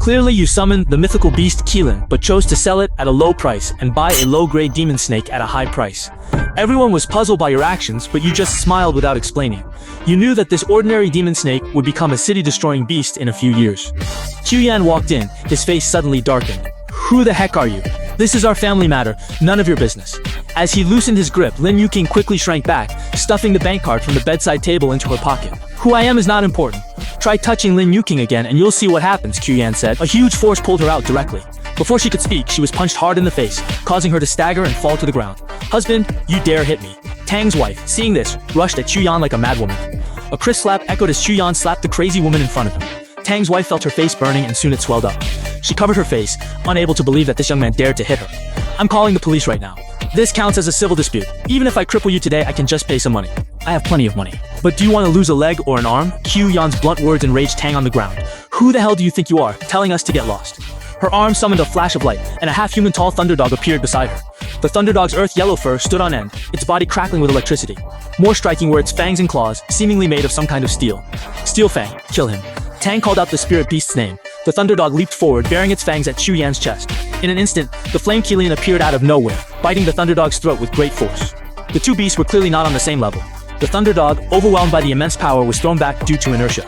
Clearly you summoned the mythical beast Keelan, but chose to sell it at a low price and buy a low-grade demon snake at a high price. Everyone was puzzled by your actions, but you just smiled without explaining. You knew that this ordinary demon snake would become a city-destroying beast in a few years. Qian walked in, his face suddenly darkened. Who the heck are you? This is our family matter, none of your business. As he loosened his grip, Lin Yuqing quickly shrank back, stuffing the bank card from the bedside table into her pocket. Who I am is not important. Try touching Lin Yuqing again and you'll see what happens, Qian said. A huge force pulled her out directly. Before she could speak, she was punched hard in the face, causing her to stagger and fall to the ground. Husband, you dare hit me. Tang's wife, seeing this, rushed at Chuyan like a madwoman. A crisp slap echoed as Chuyan slapped the crazy woman in front of him. Tang's wife felt her face burning and soon it swelled up. She covered her face, unable to believe that this young man dared to hit her. I'm calling the police right now. This counts as a civil dispute. Even if I cripple you today, I can just pay some money. I have plenty of money. But do you want to lose a leg or an arm? Qian's blunt words enraged Tang on the ground. Who the hell do you think you are, telling us to get lost? Her arm summoned a flash of light, and a half-human tall thunderdog appeared beside her. The thunderdog's earth-yellow fur stood on end, its body crackling with electricity. More striking were its fangs and claws, seemingly made of some kind of steel. Steel Fang, kill him. Tang called out the spirit beast's name. The thunderdog leaped forward, baring its fangs at Chuyan's chest. In an instant, the flame Keelan appeared out of nowhere, biting the thunderdog's throat with great force. The two beasts were clearly not on the same level. The thunderdog, overwhelmed by the immense power, was thrown back due to inertia.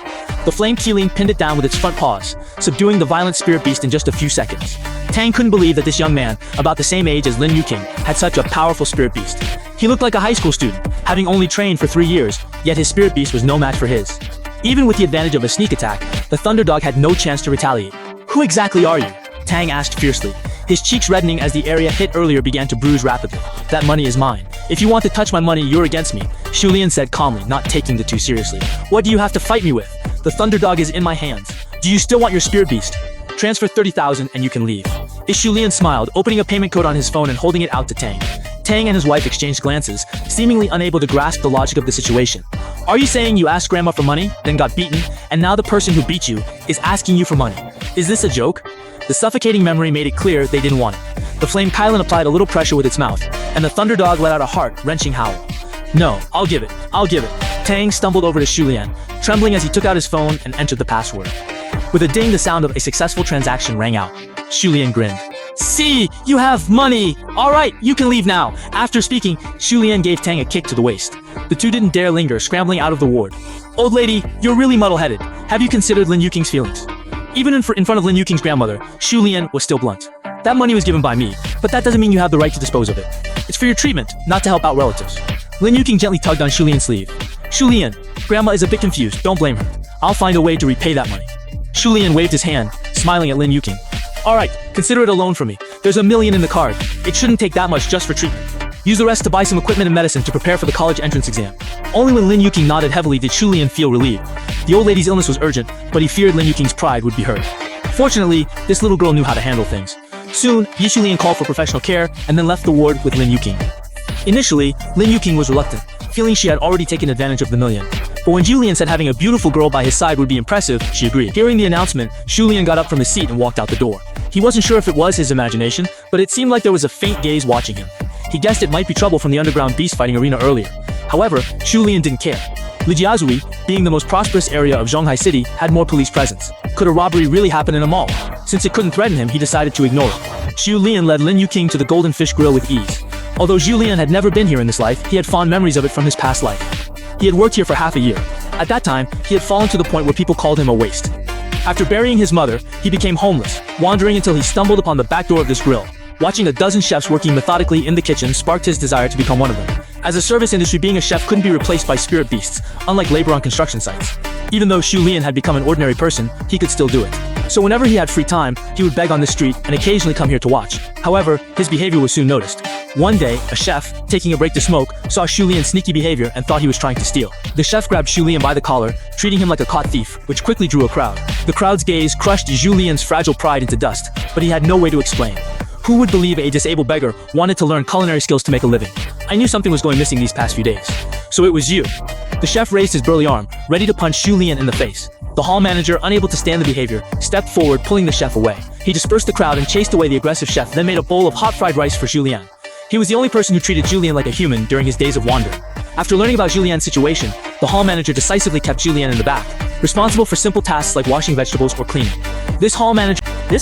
The flame Keelan pinned it down with its front paws, subduing the violent spirit beast in just a few seconds. Tang couldn't believe that this young man, about the same age as Lin Yuqing, had such a powerful spirit beast. He looked like a high school student, having only trained for 3 years, yet his spirit beast was no match for his. Even with the advantage of a sneak attack, the thunderdog had no chance to retaliate. Who exactly are you? Tang asked fiercely, his cheeks reddening as the area hit earlier began to bruise rapidly. That money is mine. If you want to touch my money, you're against me, Shulian said calmly, not taking the two seriously. What do you have to fight me with? The thunderdog is in my hands. Do you still want your spirit beast? Transfer 30,000 and you can leave. Shulian smiled, opening a payment code on his phone and holding it out to Tang. Tang and his wife exchanged glances, seemingly unable to grasp the logic of the situation. Are you saying you asked grandma for money, then got beaten, and now the person who beat you is asking you for money? Is this a joke? The suffocating memory made it clear they didn't want it. The flame Kylan applied a little pressure with its mouth, and the thunderdog let out a heart-wrenching howl. No, I'll give it. Tang stumbled over to Shulian, trembling as he took out his phone and entered the password. With a ding, the sound of a successful transaction rang out. Shulian grinned. See, you have money! Alright, you can leave now. After speaking, Shulian gave Tang a kick to the waist. The two didn't dare linger, scrambling out of the ward. Old lady, you're really muddle-headed. Have you considered Lin Yuqing's feelings? Even in front of Lin Yuqing's grandmother, Shulian was still blunt. That money was given by me, but that doesn't mean you have the right to dispose of it. It's for your treatment, not to help out relatives. Lin Yuqing gently tugged on Shulian's sleeve. Shulian, grandma is a bit confused, don't blame her. I'll find a way to repay that money. Shulian waved his hand, smiling at Lin Yuqing. Alright, consider it a loan from me. There's $1 million in the card. It shouldn't take that much just for treatment. Use the rest to buy some equipment and medicine to prepare for the college entrance exam. Only when Lin Yuqing nodded heavily did Shulian feel relieved. The old lady's illness was urgent, but he feared Lin Yuqing's pride would be hurt. Fortunately, this little girl knew how to handle things. Soon, Shulian called for professional care and then left the ward with Lin Yuqing. Initially, Lin Yuqing was reluctant, feeling she had already taken advantage of the million. But when Julian said having a beautiful girl by his side would be impressive, she agreed. Hearing the announcement, Julian got up from his seat and walked out the door. He wasn't sure if it was his imagination, but it seemed like there was a faint gaze watching him. He guessed it might be trouble from the underground beast fighting arena earlier. However, Julian didn't care. Lijiazui, being the most prosperous area of Zhonghai City, had more police presence. Could a robbery really happen in a mall? Since it couldn't threaten him, he decided to ignore it. Julian led Lin Yuqing to the Golden Fish Grill with ease. Although Julian had never been here in this life, he had fond memories of it from his past life. He had worked here for half a year. At that time, he had fallen to the point where people called him a waste. After burying his mother, he became homeless, wandering until he stumbled upon the back door of this grill. Watching a dozen chefs working methodically in the kitchen sparked his desire to become one of them. As a service industry, being a chef couldn't be replaced by spirit beasts, unlike labor on construction sites. Even though Shulian had become an ordinary person, he could still do it. So whenever he had free time, he would beg on the street and occasionally come here to watch. However, his behavior was soon noticed. One day, a chef, taking a break to smoke, saw Shulian's sneaky behavior and thought he was trying to steal. The chef grabbed Shulian by the collar, treating him like a caught thief, which quickly drew a crowd. The crowd's gaze crushed Julian's fragile pride into dust, but he had no way to explain. Who would believe a disabled beggar wanted to learn culinary skills to make a living? I knew something was going missing these past few days. So it was you. The chef raised his burly arm, ready to punch Julian in the face. The hall manager, unable to stand the behavior, stepped forward, pulling the chef away. He dispersed the crowd and chased away the aggressive chef, then made a bowl of hot fried rice for Julian. He was the only person who treated Julian like a human during his days of wandering. After learning about Julian's situation, the hall manager decisively kept Julian in the back, responsible for simple tasks like washing vegetables or cleaning. This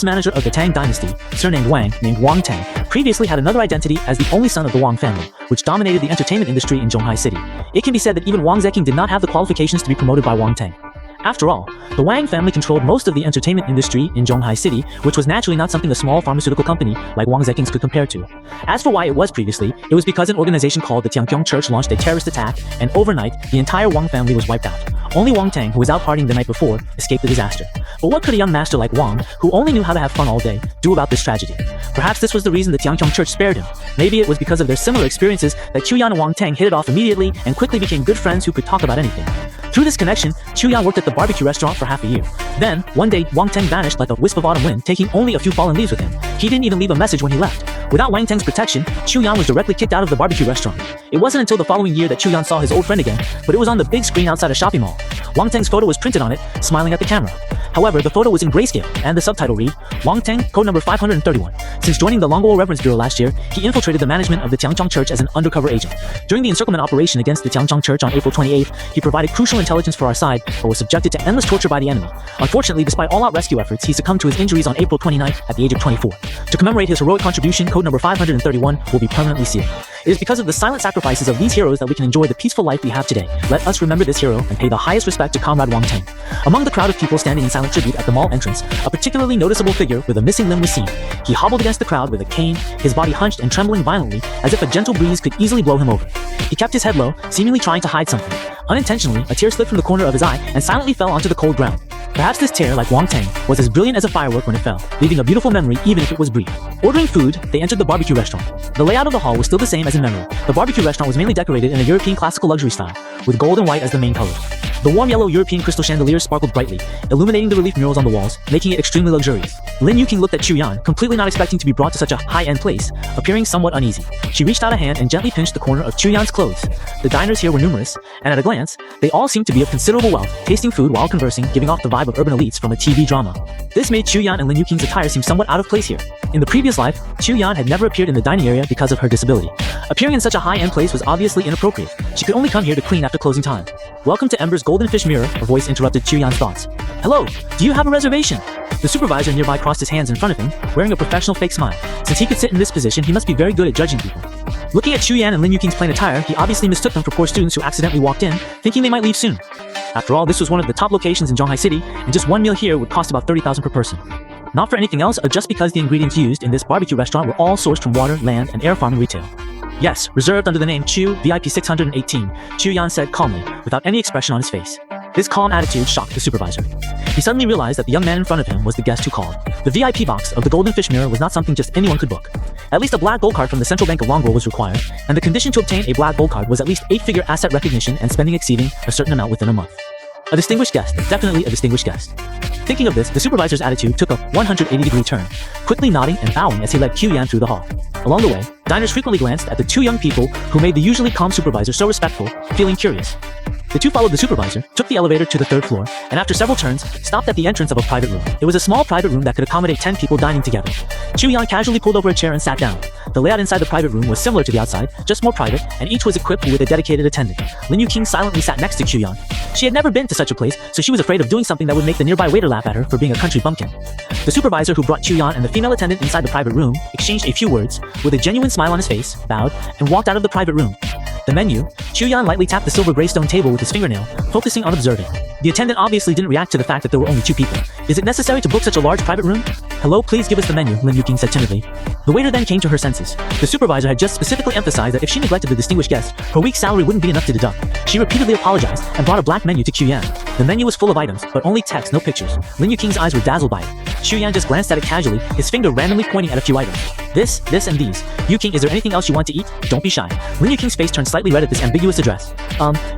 manager of the Tang dynasty, surnamed Wang, named Wang Tang, previously had another identity as the only son of the Wang family, which dominated the entertainment industry in Zhonghai City. It can be said that even Wang Zeking did not have the qualifications to be promoted by Wang Tang. After all, the Wang family controlled most of the entertainment industry in Zhonghai City, which was naturally not something a small pharmaceutical company like Wang Zeking's could compare to. As for why it was previously, it was because an organization called the Tianqiong Church launched a terrorist attack, and overnight, the entire Wang family was wiped out. Only Wang Tang, who was out partying the night before, escaped the disaster. But what could a young master like Wang, who only knew how to have fun all day, do about this tragedy? Perhaps this was the reason the Tianqiong Church spared him. Maybe it was because of their similar experiences that Chuyan and Wang Tang hit it off immediately and quickly became good friends who could talk about anything. Through this connection, Chuyan worked at the barbecue restaurant for half a year. Then, one day, Wang Tang vanished like a wisp of autumn wind, taking only a few fallen leaves with him. He didn't even leave a message when he left. Without Wang Tang's protection, Chuyan was directly kicked out of the barbecue restaurant. It wasn't until the following year that Chuyan saw his old friend again, but it was on the big screen outside a shopping mall. Wang Tang's photo was printed on it, smiling at the camera. However, the photo was in grayscale, and the subtitle read, Wang Tang, code number 531. Since joining the Longuo Reverence Bureau last year, he infiltrated the management of the Tianqiong Church as an undercover agent. During the encirclement operation against the Tianqiong Church on April 28th, he provided crucial intelligence for our side, but was subjected to endless torture by the enemy. Unfortunately, despite all-out rescue efforts, he succumbed to his injuries on April 29th at the age of 24. To commemorate his heroic contribution, code number 531 will be permanently sealed. It is because of the silent sacrifices of these heroes that we can enjoy the peaceful life we have today. Let us remember this hero and pay the highest respect to Comrade Wang Tang. Among the crowd of people standing in silent tribute at the mall entrance, a particularly noticeable figure with a missing limb was seen. He hobbled against the crowd with a cane, his body hunched and trembling violently, as if a gentle breeze could easily blow him over. He kept his head low, seemingly trying to hide something. Unintentionally, a tear slipped from the corner of his eye and silently fell onto the cold ground. Perhaps this tear, like Wang Tang, was as brilliant as a firework when it fell, leaving a beautiful memory even if it was brief. Ordering food, they entered the barbecue restaurant. The layout of the hall was still the same as in memory. The barbecue restaurant was mainly decorated in a European classical luxury style, with gold and white as the main colors. The warm yellow European crystal chandeliers sparkled brightly, illuminating the relief murals on the walls, making it extremely luxurious. Lin Yuqing looked at Chuyan, completely not expecting to be brought to such a high-end place, appearing somewhat uneasy. She reached out a hand and gently pinched the corner of Chuyan's clothes. The diners here were numerous, and at a glance, they all seemed to be of considerable wealth, tasting food while conversing, giving off the vibe of urban elites from a TV drama. This made Chuyan and Lin Yuqing's attire seem somewhat out of place here. In the previous life, Chuyan had never appeared in the dining area because of her disability. Appearing in such a high-end place was obviously inappropriate. She could only come here to clean after closing time. Welcome to Ember's Golden Fish Mirror, a voice interrupted Chuyan's thoughts. Hello, do you have a reservation? The supervisor nearby crossed his hands in front of him, wearing a professional fake smile. Since he could sit in this position, he must be very good at judging people. Looking at Chuyan and Lin Yuqing's plain attire, he obviously mistook them for poor students who accidentally walked in, thinking they might leave soon. After all, this was one of the top locations in Zhonghai City, and just one meal here would cost about 30,000 per person. Not for anything else, or just because the ingredients used in this barbecue restaurant were all sourced from water, land, and air farming retail. Yes, reserved under the name Chu, VIP 618, Chuyan said calmly, without any expression on his face. This calm attitude shocked the supervisor. He suddenly realized that the young man in front of him was the guest who called. The VIP box of the Golden Fish Mirror was not something just anyone could book. At least a black gold card from the Central Bank of Longuo was required, and the condition to obtain a black gold card was at least 8-figure asset recognition and spending exceeding a certain amount within a month. A distinguished guest, definitely a distinguished guest. Thinking of this, the supervisor's attitude took a 180-degree turn, quickly nodding and bowing as he led Chuyan through the hall. Along the way, diners frequently glanced at the two young people who made the usually calm supervisor so respectful, feeling curious. The two followed the supervisor, took the elevator to the 3rd floor, and after several turns, stopped at the entrance of a private room. It was a small private room that could accommodate 10 people dining together. Chuyan casually pulled over a chair and sat down. The layout inside the private room was similar to the outside, just more private, and each was equipped with a dedicated attendant. Lin Yuqing silently sat next to Chuyan. She had never been to such a place, so she was afraid of doing something that would make the nearby waiter laugh at her for being a country bumpkin. The supervisor who brought Chuyan and the female attendant inside the private room exchanged a few words, with a genuine smile on his face, bowed, and walked out of the private room. The menu, Chuyan lightly tapped the silver graystone table with his fingernail, focusing on observing. The attendant obviously didn't react to the fact that there were only 2 people. Is it necessary to book such a large private room? Hello, please give us the menu, Lin Yuqing said timidly. The waiter then came to her senses. The supervisor had just specifically emphasized that if she neglected the distinguished guest, her week's salary wouldn't be enough to deduct. She repeatedly apologized and brought a black menu to Chuyan. The menu was full of items, but only text, no pictures. Lin Yuqing's eyes were dazzled by it. Chuyan just glanced at it casually, his finger randomly pointing at a few items. This, and these. Yuqing, is there anything else you want to eat? Don't be shy. Lin Yuqing's face turned slightly red at this ambiguous address.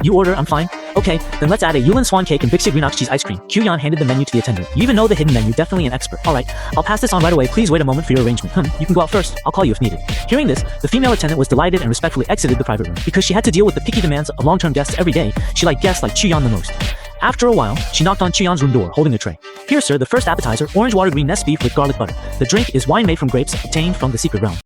You order, I'm fine. Okay, then let's add a Yulin swan cake and Bixia green ox cheese ice cream. Chuyan handed the menu to the attendant. You even know the hidden menu, definitely an expert. Alright, I'll pass this on right away. Please wait a moment for your arrangement. You can go out first. I'll call you if needed. Hearing this, the female attendant was delighted and respectfully exited the private room. Because she had to deal with the picky demands of long-term guests every day, she liked guests like Chuyan the most. After a while, she knocked on Chuyan's room door, holding a tray. Here, sir, the first appetizer, orange water green nest beef with garlic butter. The drink is wine made from grapes obtained from the secret realm.